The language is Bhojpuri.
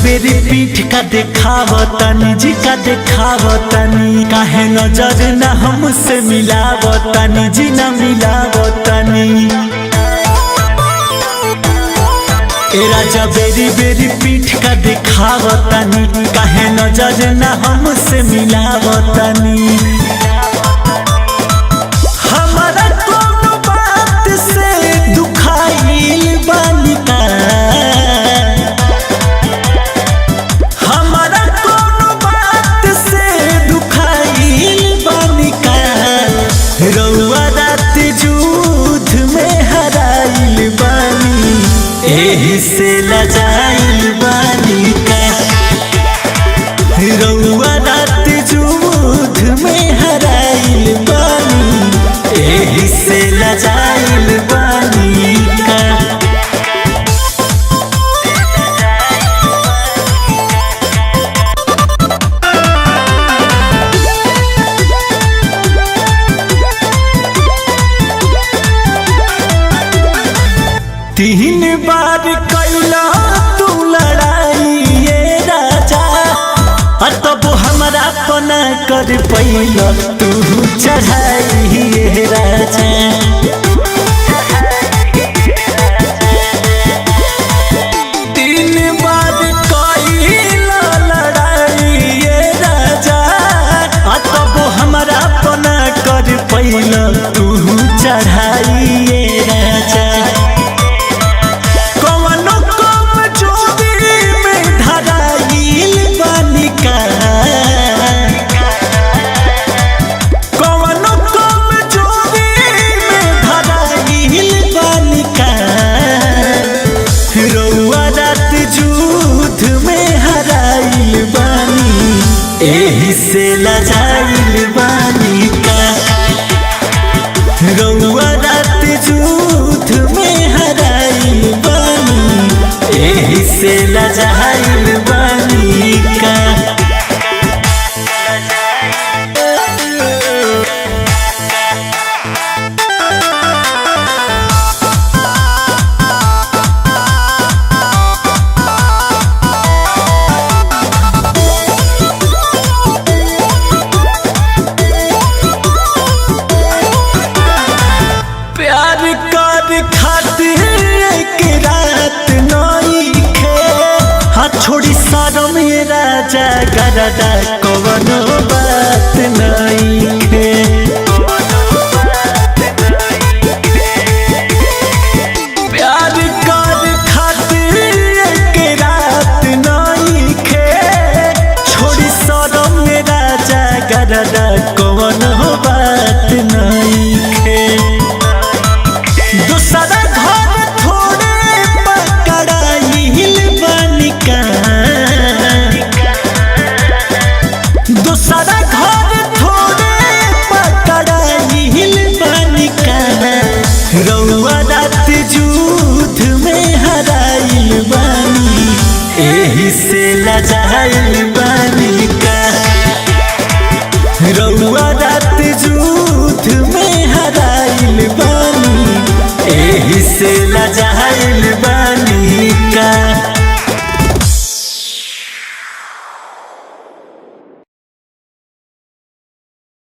बेरी पीठ का देखावतनी जी का देखावतनी काहे नजर न हमसे मिलावतनी जी न मिलावतनी। ए राजा बेरी बेरी पीठ का देखावतनी काहे नजर न हमसे मिलावतनी। हमारा कोनो बात से दुखाइल बानी का, हमारा कोनो बात से दुखाइल बानी का। रउआ रात जुध में हराइल बानी एही से लजाइल बानी का। रउआ रात जुध में हराइल बानी एही से लजाइल बानी का। तीन बार कैला तू लड़ाई ये राजा, तब हमारा पना कर पैला तू चढ़ाई ये राजा। तीन बार कैला लड़ाई ये राजा, तब हमारा पना कर पैला तू चढ़ाई ये राजा। एही से लजाइल बानी का। रउआ रात जुध में हराइल बानी एही से लजाइल बानी का। प्यार कर खातिर एक रात नइखे, हाथ छोड़ी सारो में राजा गरदा कवनो बात नइखे। प्यार कर खातिर एक रात नइखे, छोड़ी सारो में राजा गरदा कवनो बात नइखे। दूसरा घर थोड़े पकड़ाइल बानी का, दूसरा घर थोड़े पकड़ाइल बानी का। रउआ रात जुध में हराइल बानी एही से लजाइल बानी का। रउआ रात जुध में हराइल बानी एही से लजाइल बानी का।